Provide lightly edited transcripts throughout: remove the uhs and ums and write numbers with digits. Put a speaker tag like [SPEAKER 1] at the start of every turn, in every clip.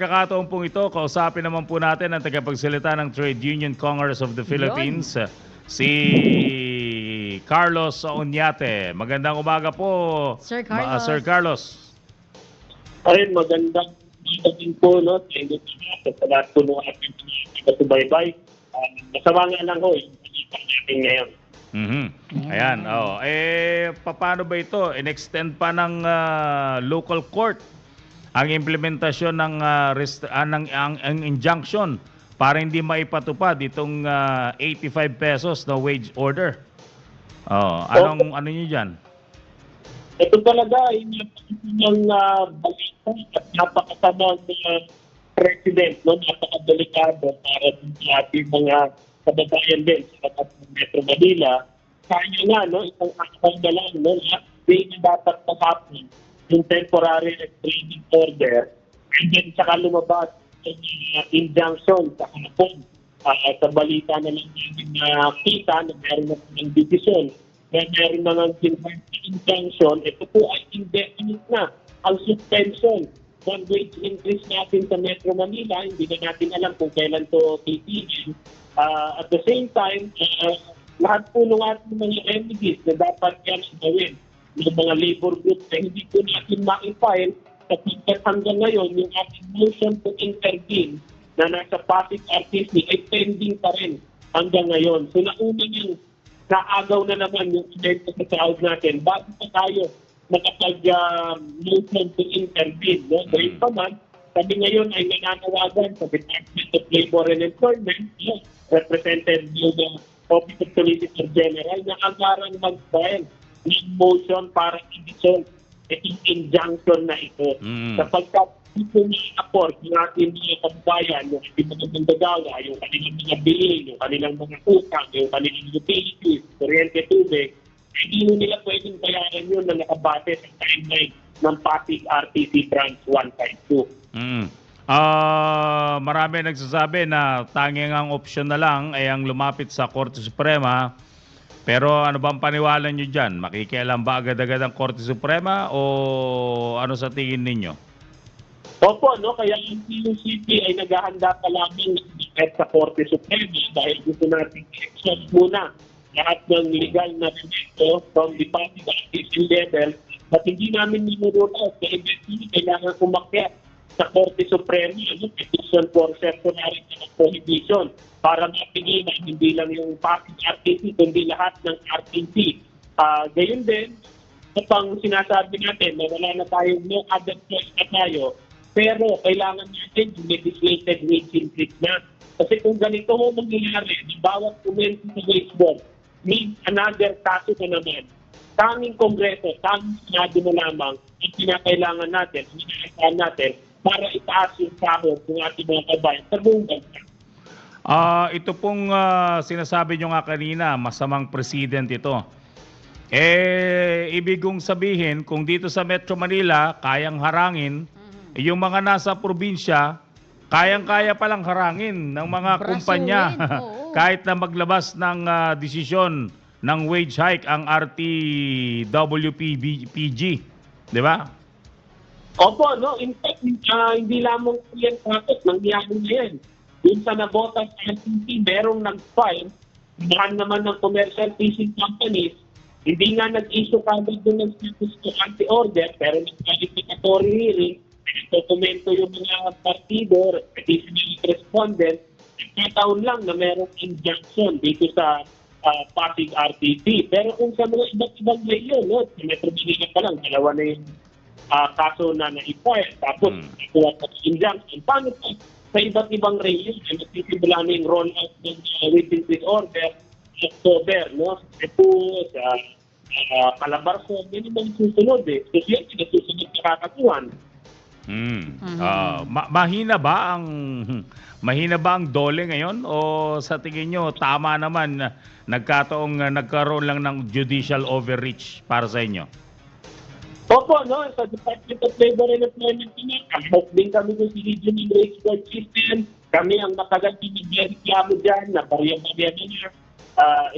[SPEAKER 1] Pagkakataon pong ito, kausapin naman po natin ang tagapagsalita ng Trade Union Congress of the
[SPEAKER 2] Yun.
[SPEAKER 1] Philippines, si Carlos Oñate. Magandang umaga po,
[SPEAKER 2] Sir
[SPEAKER 1] Sir
[SPEAKER 2] Carlos.
[SPEAKER 1] Carlos.
[SPEAKER 3] Ayun, magandang umaga din po, no? Sa lahat po ng ating pagkasubaybay. Masama nga lang ho, yung pag natin ngayon.
[SPEAKER 1] Ayan, paano ba ito? In-extend pa ng local court ang implementasyon ng ang injunction para hindi maipatupad itong 85 pesos na wage order. Ano niyo diyan?
[SPEAKER 3] Ito talaga ay napakasamang balita at napakasamang president, no? Napakadelikado para sa ating mga kababayan din sa Metro Manila. Kaya nga, no? Isang akal na lang, no? Last day na dapat mahapon yung temporary restraining order and then saka lumabas yung injunction sa hapon. Sa balita na lang namin na kita na meron na ng division na meron na ng injunction, ito po ay indefinite na ang suspension ng wage increase natin sa Metro Manila. Hindi na natin alam kung kailan to titigil. At the same time, lahat po ng ating mga remedies na dapat yan gawin ng mga labor groups na hindi po natin ma-file sapagkat hanggang ngayon yung ating motion to intervene na nasa Pasig RTC ay pending pa rin hanggang ngayon. So nauna yung naagaw na naman yung evento sa sahod natin bago pa tayo makapag-motion to intervene. No? Gayun pa man, kami ngayon ay nananawagan sa Department of Labor and Employment, represented yung Office of Solicitor General, na agarang mag-file ng motion para i-dissolve itong injunction na ito. Sapagkat ito na-apport ng ating mga kababayan, yung ating mga mandagawa, yung kanilang mga bilin, yung kanilang mga utang, yung kanilang utilities, kuryente, tubig, hindi mo nila pwedeng bayaran yun na nakabase sa timeline ng Pasig RTC Branch 152.
[SPEAKER 1] Marami nagsasabi na tanging ang opsyon na lang ay ang lumapit sa Korte Suprema. Pero ano bang paniwala nyo dyan? Makikialam ba agad-agad ang Korte Suprema o ano sa tingin ninyo?
[SPEAKER 3] Opo, no? Kaya yung PUCP ay naghahanda pa lamang sa Korte Suprema dahil gusto natin i-exhaust muna lahat ng legal na remito from the Pasig RTC level, but hindi namin ninurot out. Kaya eventually kailangan umakyat sa Korte Suprema, petition for certiorari of prohibition para mapigilan hindi lang yung Pasig RTC kundi lahat ng RTC. Gayon din, kapag sinasabi natin na wala na tayong no other choice na tayo, pero kailangan natin yung legislated wage increase na. Kasi kung ganito mo mangyayari, di bawat umento sa wage board, may another kaso na naman. Tanging Kongreso, tanging Senado na lamang ang pinakailangan natin, pinakailangan natin para itaas yung sahod ng ating mga kabayan sa buong bansa.
[SPEAKER 1] Ito pong sinasabi nyo nga kanina, masamang president ito. Ibig kong sabihin, kung dito sa Metro Manila, kayang harangin, yung mga nasa probinsya, kayang-kaya palang harangin ng mga kumpanya kahit na maglabas ng desisyon ng wage hike ang RTWPG. Di ba?
[SPEAKER 3] Opo, no? In fact, hindi lamang yan tapos, nangyari na yan. Yung sa nabota sa RTC, merong nag-file, mahal naman ng commercial fishing companies, hindi nga nag-issue kagad doon ng status to anti-order, pero nag-qualificatory hearing, dokumento yung mga partido, petitioning respondent, nagkataon lang na merong injunction dito sa Pasig RTC. Pero kung sa mga iba't ibang layo, no, sa Metro Manila pa lang, dalawa na yung kaso na na-file, tapos nakuha sa injunction. Paano pa sa iba't ibang rayon, nagsisimula na yung roll-out ng wage increase order sa October, no? Sa Cebu, sa Calabarzon, yun yung susunod eh. So yun, susunod na kakatuan.
[SPEAKER 1] Mahina ba ang dole ngayon o sa tingin nyo tama naman na nagkaroon lang ng judicial overreach para sa inyo?
[SPEAKER 3] Opo, no, sa Department of Labor and Employment kahit din kami ng regional wage board system, kami ang matagal binireklamo dyan, na barya-barya na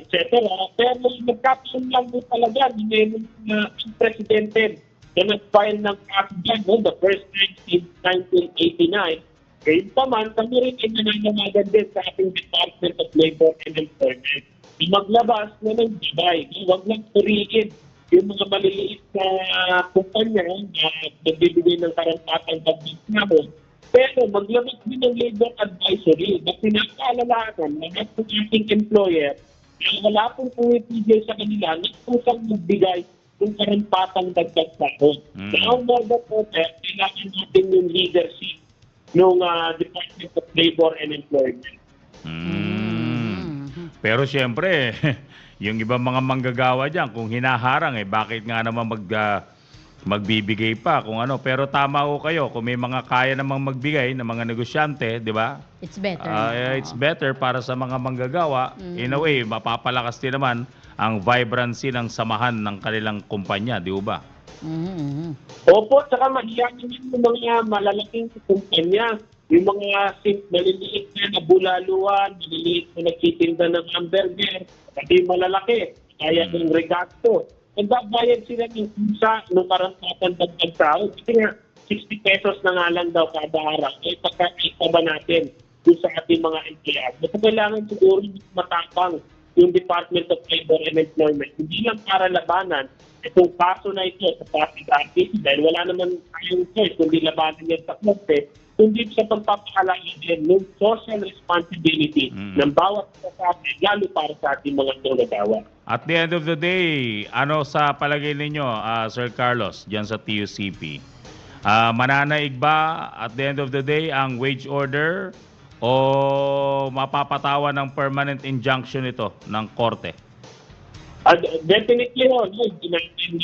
[SPEAKER 3] etc. Pero nagkataon lang mo talaga, hindi na unprecedented na nag-file ng kaso dyan, no, the first time since 1989, Kaya pa man, kami rin ay nananamagan din sa ating Department of Labor and Employment. Maglabas na ng gabay. Huwag lang purihin yung mga maliliit na kumpanya na nagbibigay ng karampatang pagbisinahon. Pero maglabas din ng labor advisory na pinapaalalahan na ng ating employer na wala pong pumipigil sa kanila na kusang magbigay ng karampatang dagdag sahod. Now more than ever, kailangan natin yung leadership ng Department of Labor and Employment.
[SPEAKER 1] Pero siyempre, yung ibang mga manggagawa dyan, kung hinaharang, bakit nga naman magbibigay pa kung ano. Pero tama ho kayo, kung may mga kaya namang magbigay ng mga negosyante, di ba?
[SPEAKER 2] It's better.
[SPEAKER 1] It's better para sa mga manggagawa. In a way, mapapalakas din naman ang vibrancy ng samahan ng kanilang kumpanya, di ba?
[SPEAKER 3] Opo, saka mahiyanin yung mga malalaking kumpanya, yung mga maliliit na bulaluan, maliliit na nagtitinda ng hamburger, pati malalaki, kaya ng regato. Nagbabayad sila ng kusa ng karampatan dagdag sahod. Kasi nga, 60 pesos na nga lang daw kada araw. Pagkakita ba natin doon sa ating mga empleyado? So, kailangan siguro matapang yung Department of Labor and Employment. Hindi lang para labanan itong kaso na ito sa traffic activity dahil wala naman tayong choice kundi labanan yan sa korte, kundi sa pagpapakalagi din ng social responsibility ng bawat kasabi, lalo para sa ating mga manggagawa.
[SPEAKER 1] At the end of the day, ano sa palagay ninyo, Sir Carlos, dyan sa TUCP? Mananaig ba at the end of the day ang wage order o mapapatawan ng permanent injunction ito ng korte?
[SPEAKER 3] Definitely, hindi natin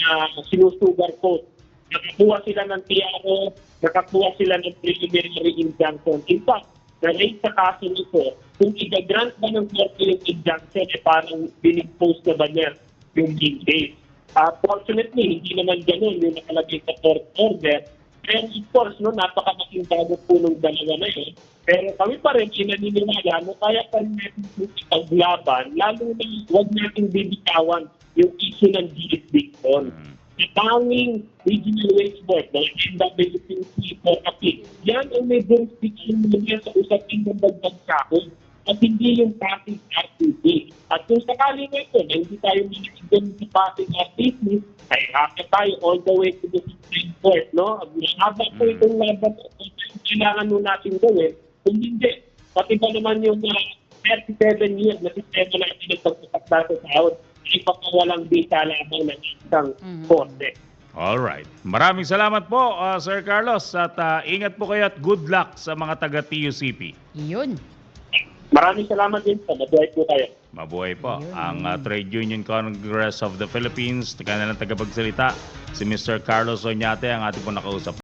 [SPEAKER 3] sinusugar ko. Nakakuha sila ng PRO, nakakuha sila ng preliminary injunction. In fact, na-rate sa kaso nito, kung i-grant ba ng korte yung injunction, parang binimpose na ba niya yung legal days. Fortunately, hindi naman ganun yung nakalagay sa court order. Pero of course, napakalaking bago po ng dalawa na yun. Pero kami pa rin, naniniwala na kaya pa rin natin ipaglaban, lalo na huwag natin bibitawan yung issue ng jurisdiction. Tanging regional wage board, ng NWPC for appeal, yan ang may jurisdiction niya sa usapin ng dagdag sahod at hindi yung passing activity. At kung sakali nga ito, na hindi tayo managigyan sa passing activity, ay haka tayo all the way to the Supreme Court, no? Haba po itong laban kailangan nun natin gawin. Kung hindi, pati ba naman yung 37 years na sistema natin ng pagpatakda sa sahod, ay papawalang bisa lamang ng isang korte.
[SPEAKER 1] Alright. Maraming salamat po, Sir Carlos. At ingat po kayo at good luck sa mga taga-TUCP.
[SPEAKER 2] Yun.
[SPEAKER 3] Maraming salamat din po. Mabuhay po tayo.
[SPEAKER 1] Mabuhay po. Ang Trade Union Congress of the Philippines, kanilang tagapagsalita, si Mr. Carlos Oñate, ang ating po nakausap.